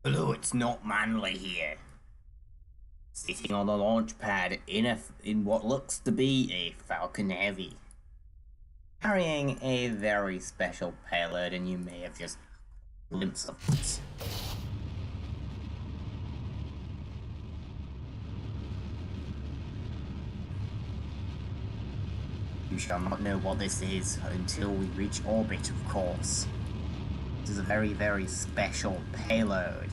Hello, it's not Manley here. Sitting on the launch pad in what looks to be a Falcon Heavy. Carrying a very special payload, and you may have just a glimpse of it. You shall not know what this is until we reach orbit, of course. This is a very, very special payload.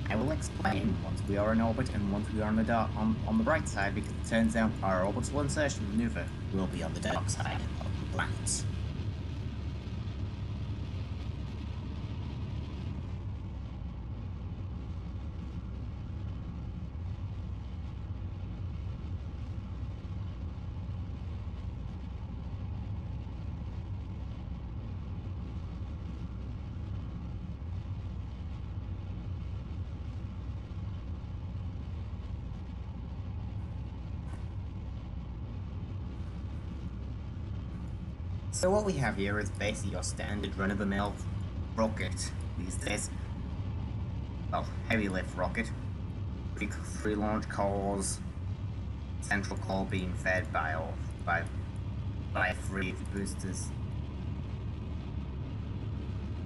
I will explain once we are in orbit and once we are on the bright side, because it turns out our orbital insertion maneuver will be on the dark side of the planet. So what we have here is basically your standard run-of-the-mill rocket these days. Well, heavy lift rocket. Three launch cores, central core being fed by three boosters.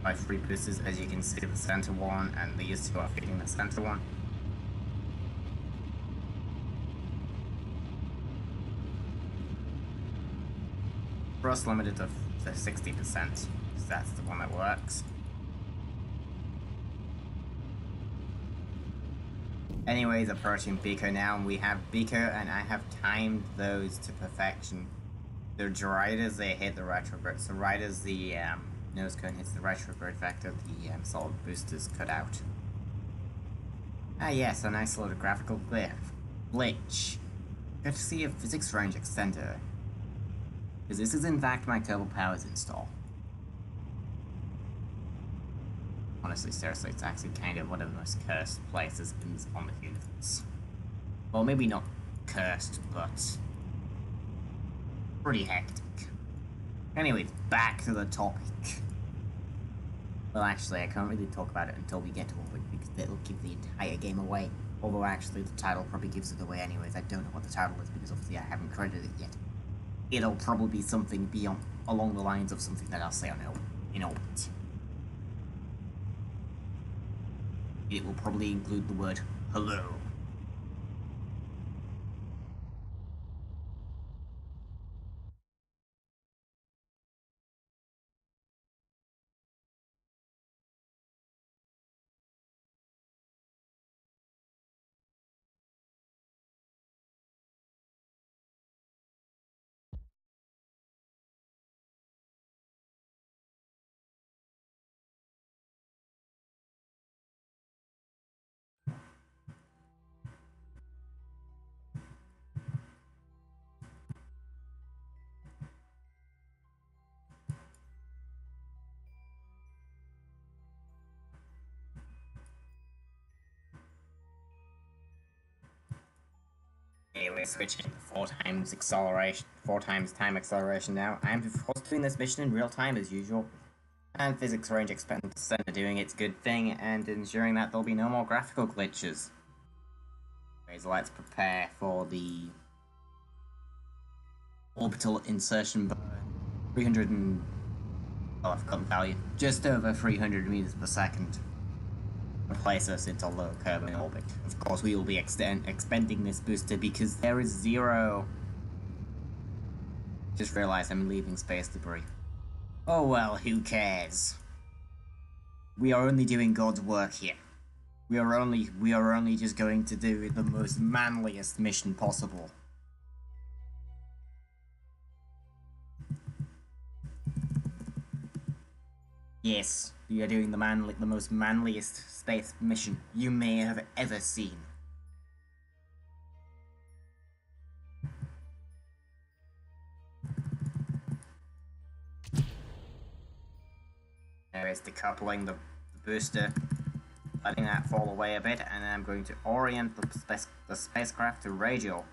By three boosters, as you can see, the center one and these two are feeding the center one. Thrust limited to 60%, because that's the one that works. Anyways, approaching Beaker now, and we have Beaker, and I have timed those to perfection. They're right as they hit the retrograde, so right as the nose cone hits the retrograde vector, the solid boosters cut out. Ah yes, a nice little graphical glitch. Good to see a physics range extender. Because this is in fact my Kerbol Powers install. Honestly, seriously, it's actually kind of one of the most cursed places on the universe. Well, maybe not cursed, but pretty hectic. Anyways, back to the topic. Well, actually, I can't really talk about it until we get to orbit, because it'll give the entire game away. Although, actually, the title probably gives it away anyways. I don't know what the title is, because obviously I haven't credited it yet. It'll probably be something along the lines of something that I'll say in orbit. It will probably include the word hello. Anyway, switching to 4 times time acceleration now. I'm of course doing this mission in real time as usual. And physics range extender doing its good thing and ensuring that there'll be no more graphical glitches. Okay, so let's prepare for the orbital insertion burn. 300 and... oh, I've forgotten the value. Just over 300 meters per second. Place us into low Kerbol orbit. Of course, we will be expending this booster because there is zero... Just realized I'm leaving space debris. Oh well, who cares? We are only doing God's work here. We are only just going to do the most manliest mission possible. Yes, we are doing the most manliest space mission you may have ever seen. There is decoupling the booster, letting that fall away a bit, and then I'm going to orient the spacecraft to radial.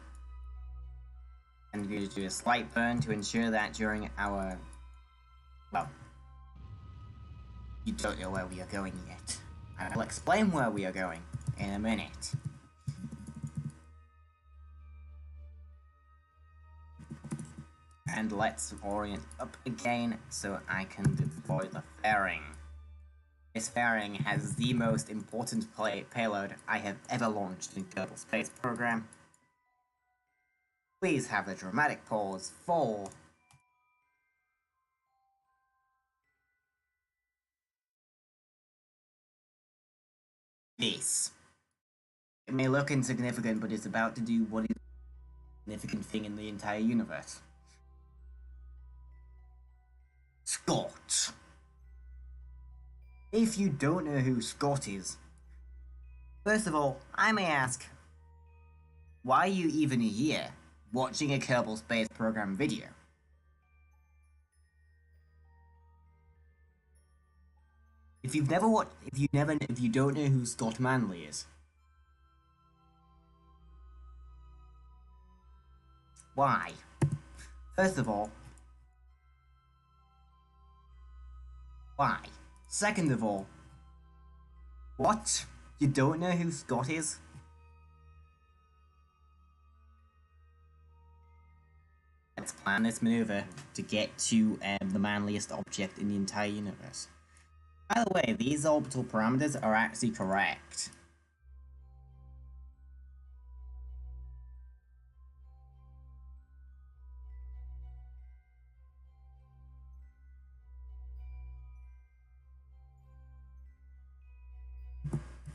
I'm going to do a slight burn to ensure that during our... well, you don't know where we are going yet. I'll explain where we are going in a minute. And let's orient up again so I can deploy the fairing. This fairing has the most important payload I have ever launched in Kerbal Space Program. Please have a dramatic pause for this. It may look insignificant, but it's about to do what is a significant thing in the entire universe. Scott. If you don't know who Scott is, first of all, I may ask, why are you even here watching a Kerbal Space Program video? If you don't know who Scott Manley is, why? First of all, why? Second of all, what? You don't know who Scott is? Let's plan this maneuver to get to the manliest object in the entire universe. By the way, these orbital parameters are actually correct.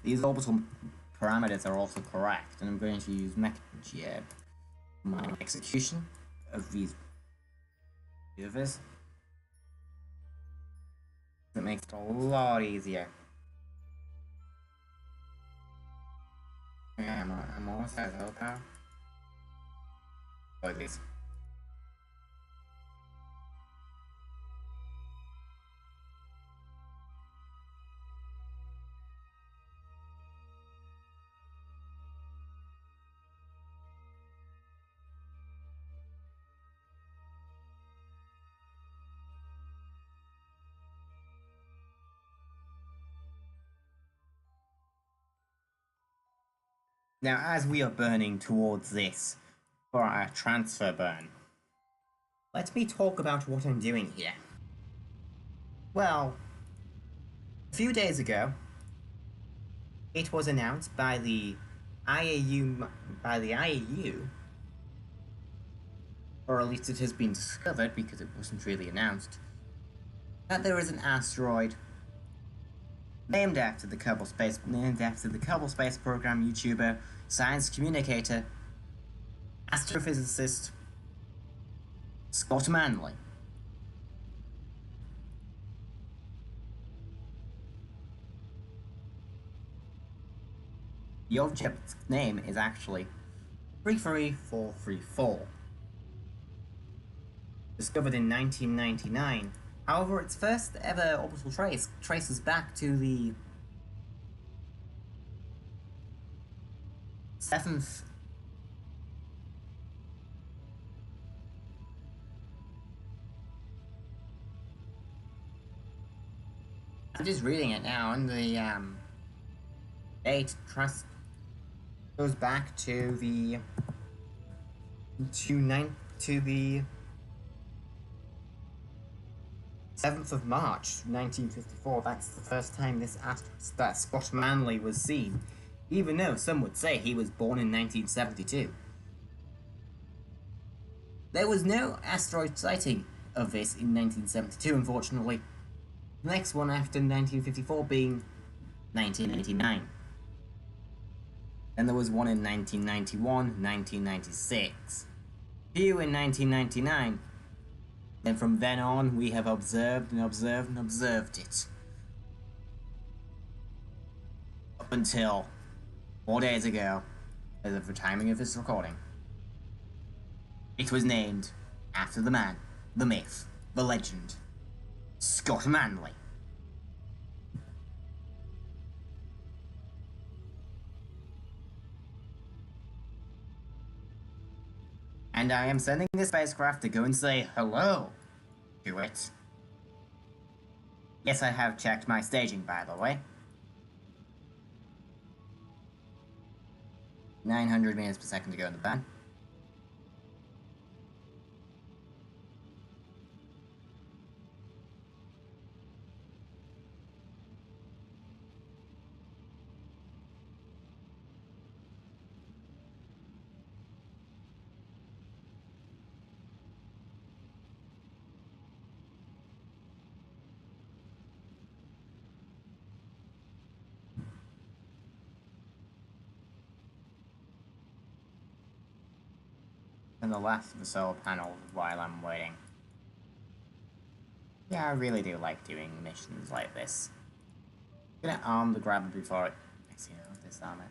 These orbital parameters are also correct, and I'm going to use my execution of these maneuvers. It makes it a lot easier. Yeah, I'm almost at low power. Like this. Now, as we are burning towards this for our transfer burn, let me talk about what I'm doing here. Well, a few days ago, it was announced by the IAU, or at least it has been discovered because it wasn't really announced, that there is an asteroid named after the Kerbal Space Program YouTuber, science communicator, astrophysicist Scott Manley. The object's name is actually 33434. Discovered in 1999. However, its first ever orbital trace traces back to the 7th I'm just reading it now, and the date trust goes back to the 7th of March, 1954. That's the first time that Scott Manley was seen, even though some would say he was born in 1972. There was no asteroid sighting of this in 1972, unfortunately. The next one after 1954 being 1989. Then there was one in 1991, 1996. Few in 1999. Then from then on, we have observed and observed and observed it. Up until 4 days ago, as of the timing of this recording. It was named after the man, the myth, the legend, Scott Manley. And I am sending this spacecraft to go and say hello to it. Yes, I have checked my staging, by the way. 900 meters per second to go in the ban. And the last of the solar panels while I'm waiting. Yeah, I really do like doing missions like this. I'm gonna arm the grabber before it... Actually, no, disarm it.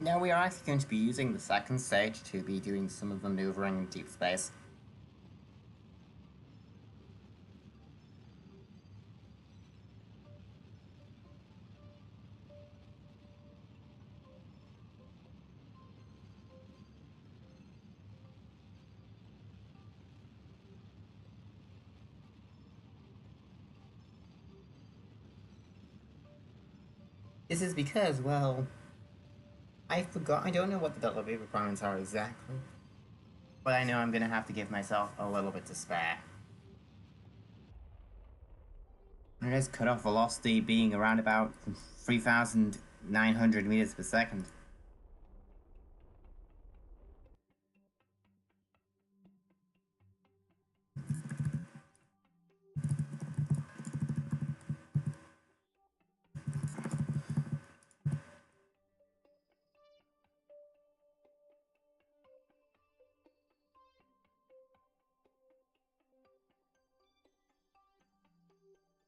Now we are actually going to be using the second stage to be doing some of the maneuvering in deep space. This is because, well, I forgot, I don't know what the delivery requirements are exactly, but I know I'm gonna have to give myself a little bit to spare. There is cutoff velocity being around about 3,900 meters per second.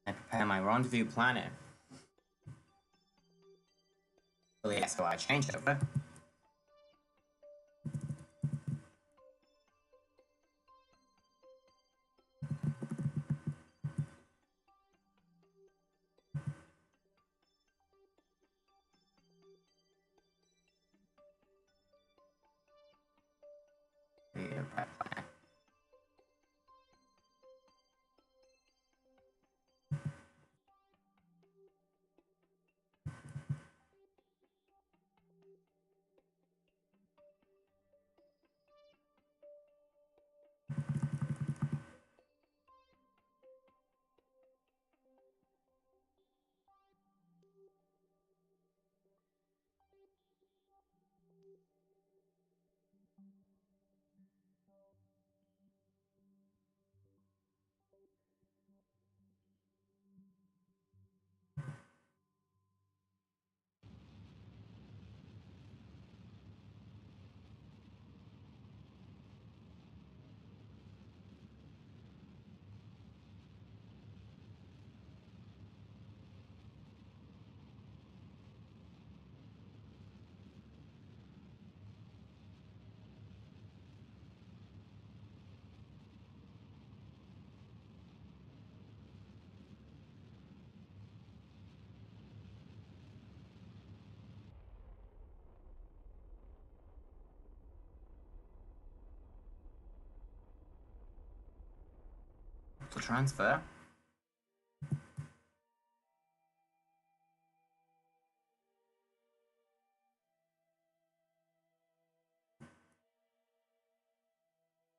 I prepare my rendezvous planet. Well, yeah, so I changed over. Yeah, to transfer.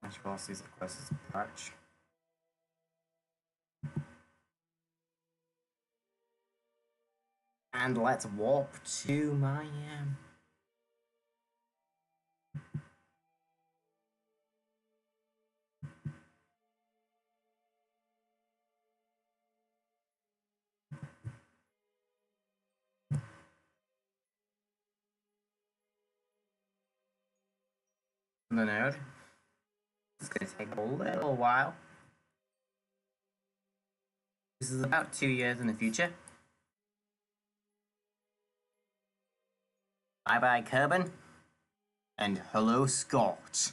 Launch velocity is the closest approach. And let's warp to my the node. It's gonna take a little while. This is about 2 years in the future. Bye bye, Kerbin. And hello, Scott.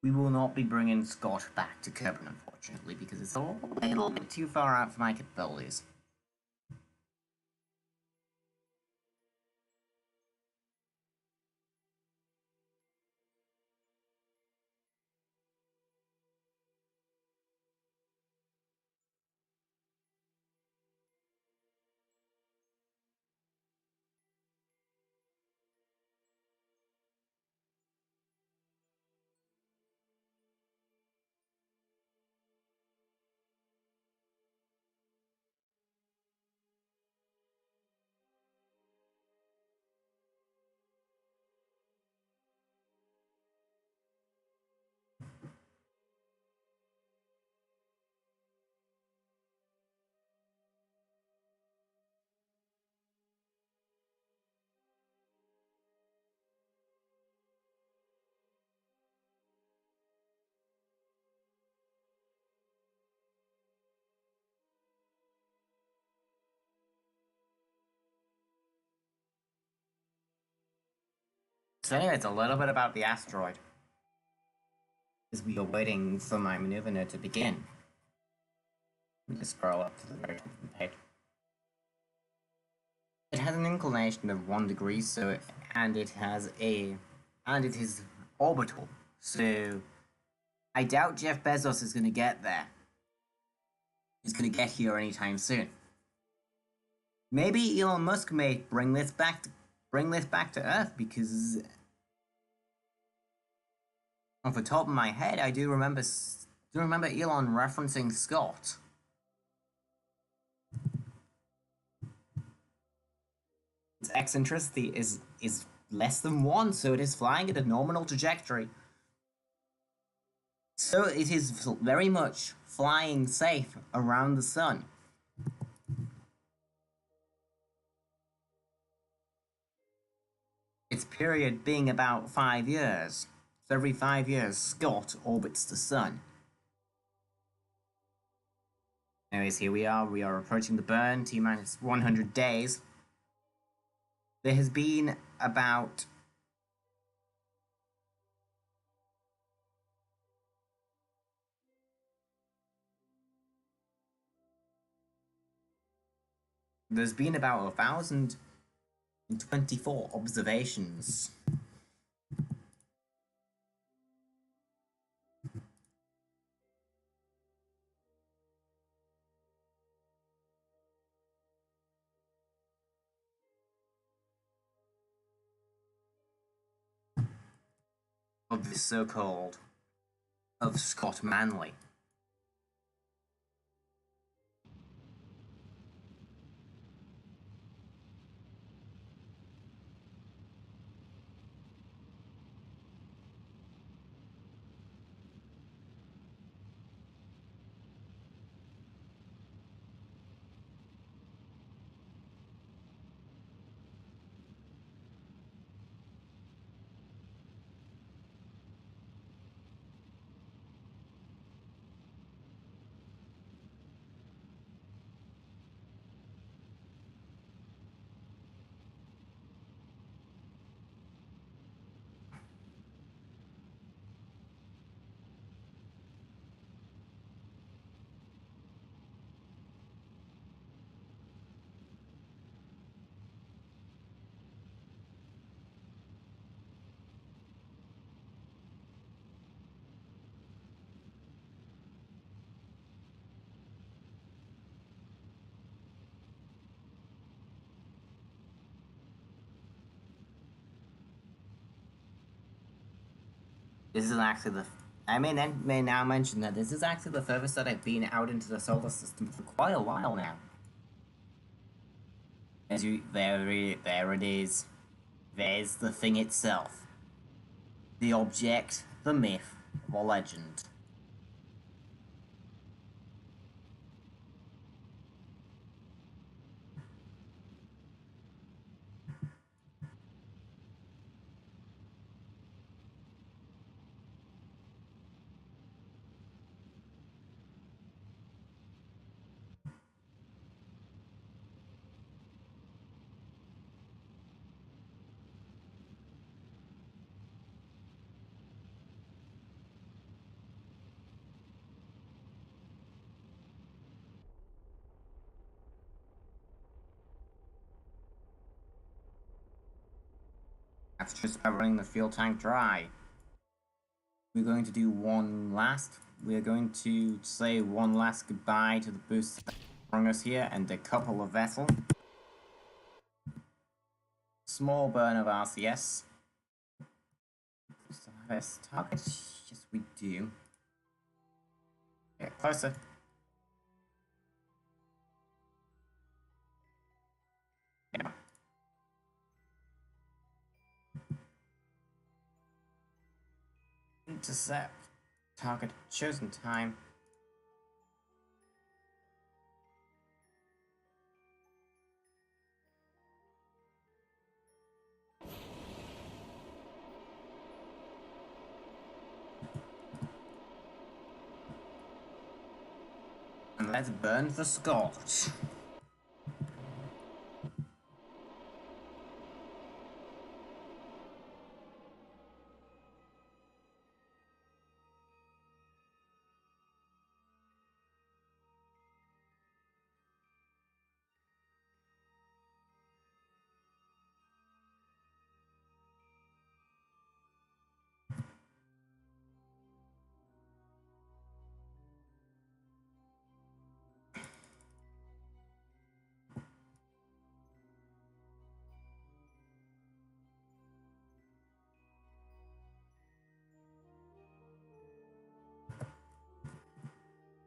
We will not be bringing Scott back to Kerbol, unfortunately, because it's a little bit too far out for my capabilities. So anyway, it's a little bit about the asteroid, as we are waiting for my maneuver node to begin. Let me just scroll up to the very top of the page. It has an inclination of 1 degree, and it is orbital. So I doubt Jeff Bezos is going to get there. He's going to get here anytime soon. Maybe Elon Musk may bring this back to Earth, because off the top of my head, I do remember Elon referencing Scott. Its eccentricity is less than 1, so it is flying at a nominal trajectory. So it is very much flying safe around the sun. Its period being about 5 years. So every 5 years, Scott orbits the sun. Anyways, here we are approaching the burn, T-minus 100 days. There has been about there's been about 1,024 observations. Of this so-called of Scott Manley. This is actually I may now mention that this is actually the furthest that I've been out into the solar system for quite a while now. There it is. There's the thing itself. The object, the myth, the legend. That's just about running the fuel tank dry. We're going to do one last. We're going to say one last goodbye to the boost that brought us here and decouple the vessel. Small burn of RCS. First target. Yes, we do. Get closer. Yeah. Intercept. Target chosen time. And let's burn for Scott.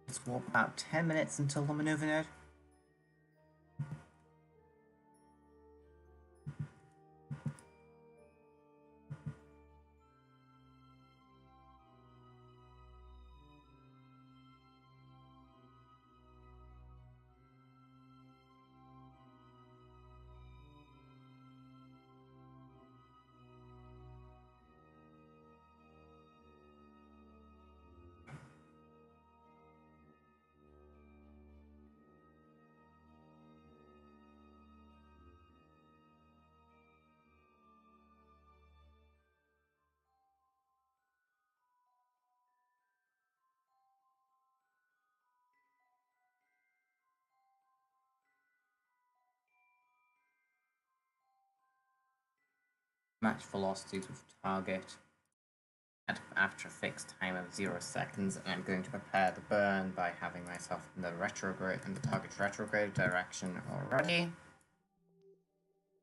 Let's walk about 10 minutes until the maneuver node. Match velocities with target after a fixed time of 0 seconds, and I'm going to prepare the burn by having myself in the target's retrograde direction already,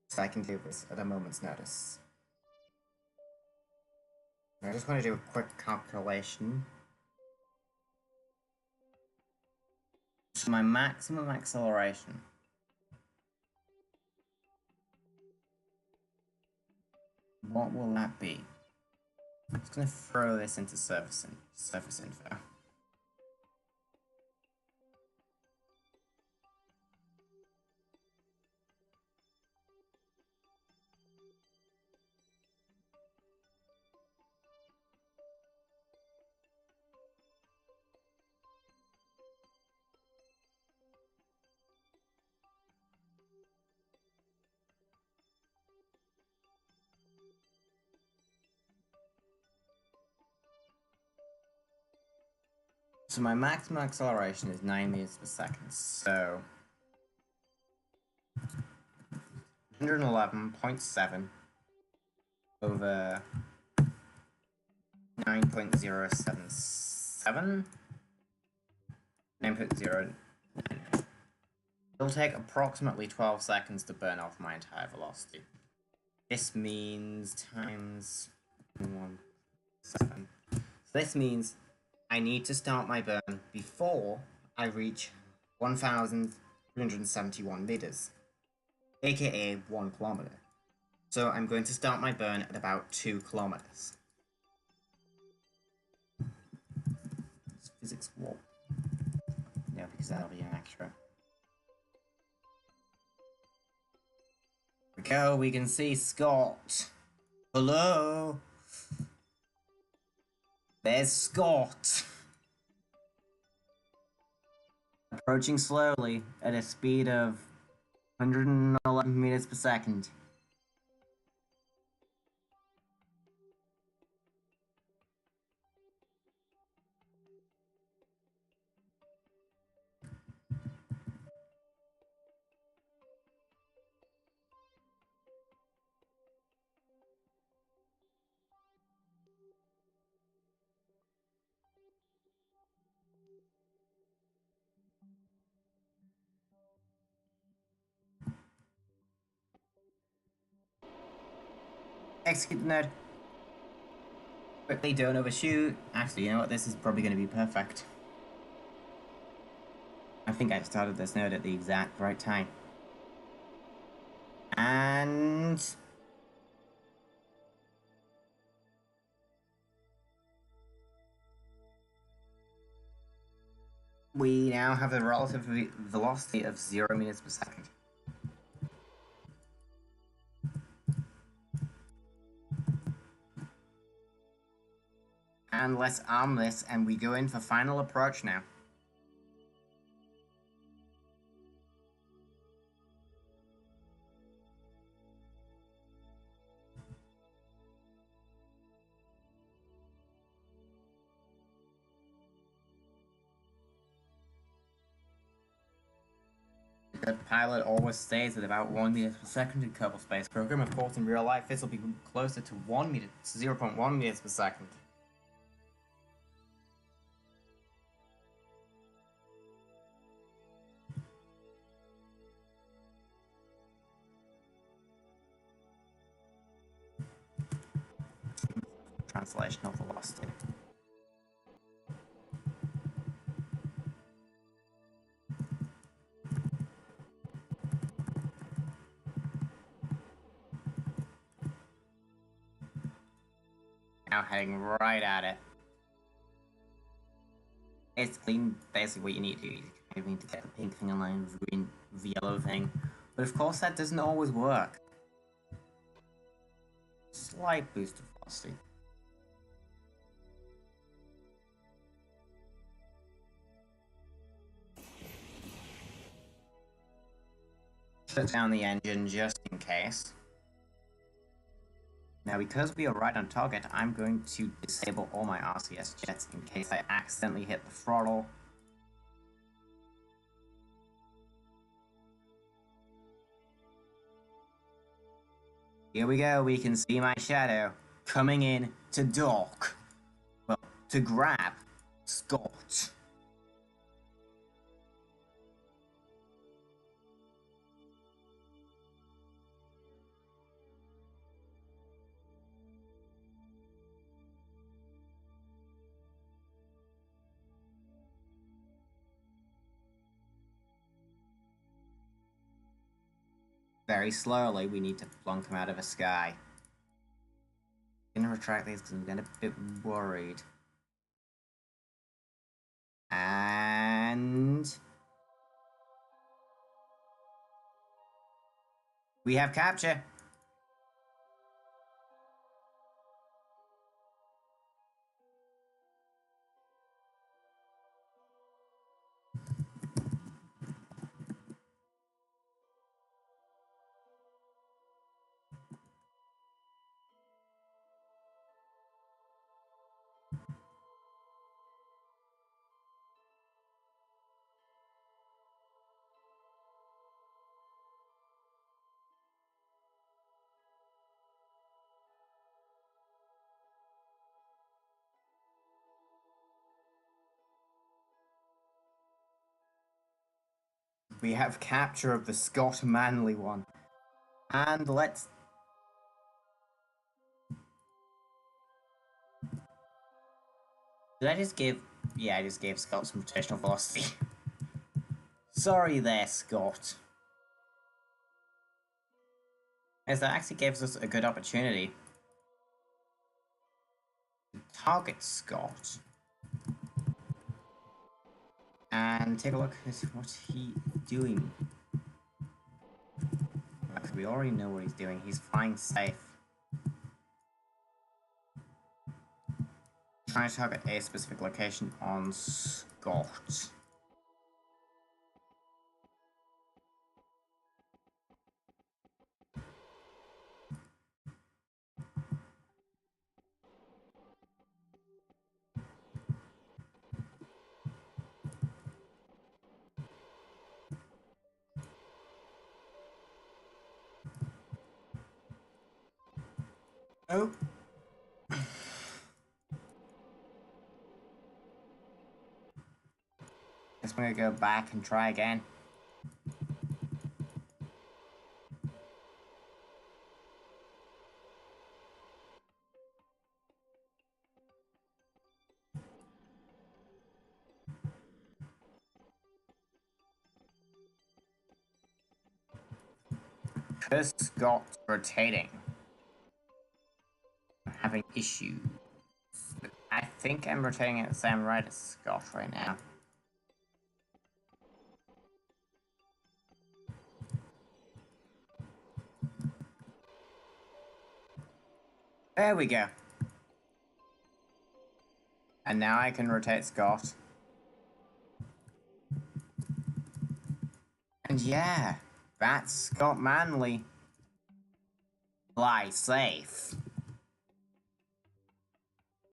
so I can do this at a moment's notice. I just want to do a quick calculation. So my maximum acceleration. What will that be? I'm just going to throw this into surface info. So my maximum acceleration is 9 meters per second, so 111.7 over 9.077, 9.0. It'll take approximately 12 seconds to burn off my entire velocity. This means times 1.7. So this means I need to start my burn before I reach 1,371 meters, aka 1 kilometer. So I'm going to start my burn at about 2 kilometers. It's physics warp. No, because that'll be inaccurate. Here we go, we can see Scott. Hello? There's Scott. Approaching slowly at a speed of 111 meters per second. Execute the node. Quickly, don't overshoot. Actually, you know what? This is probably going to be perfect. I think I started this node at the exact right time. And... we now have a relative velocity of 0 meters per second. And let's arm this, and we go in for final approach now. The pilot always stays at about 1 meter per second in Kerbal Space Program. Of course, in real life, this will be closer to 0.1 meters per second. Translational velocity. Now heading right at it. It's clean, basically what you need to do. You kind of need to get the pink thing aligned with the yellow thing. But of course that doesn't always work. Slight boost of velocity. Shut down the engine just in case. Now, because we are right on target, I'm going to disable all my RCS jets in case I accidentally hit the throttle. Here we go, we can see my shadow coming in to dock. Well, to grab Scott. Very slowly, we need to plunk him out of the sky. I'm gonna retract these because I'm getting a bit worried. And... we have capture. We have capture of the Scott Manley one. And let's... did I just give... yeah, I just gave Scott some rotational velocity. Sorry there, Scott. As that actually gives us a good opportunity to target Scott. And take a look at what he's doing. Because we already know what he's doing. He's flying safe. Trying to target a specific location on Scott. Oh. Guess we're gonna go back and try again. because Scott's rotating, I'm having issues. But I think I'm rotating at the same rate as Scott right now. There we go. And now I can rotate Scott. And yeah, that's Scott Manley. Fly safe.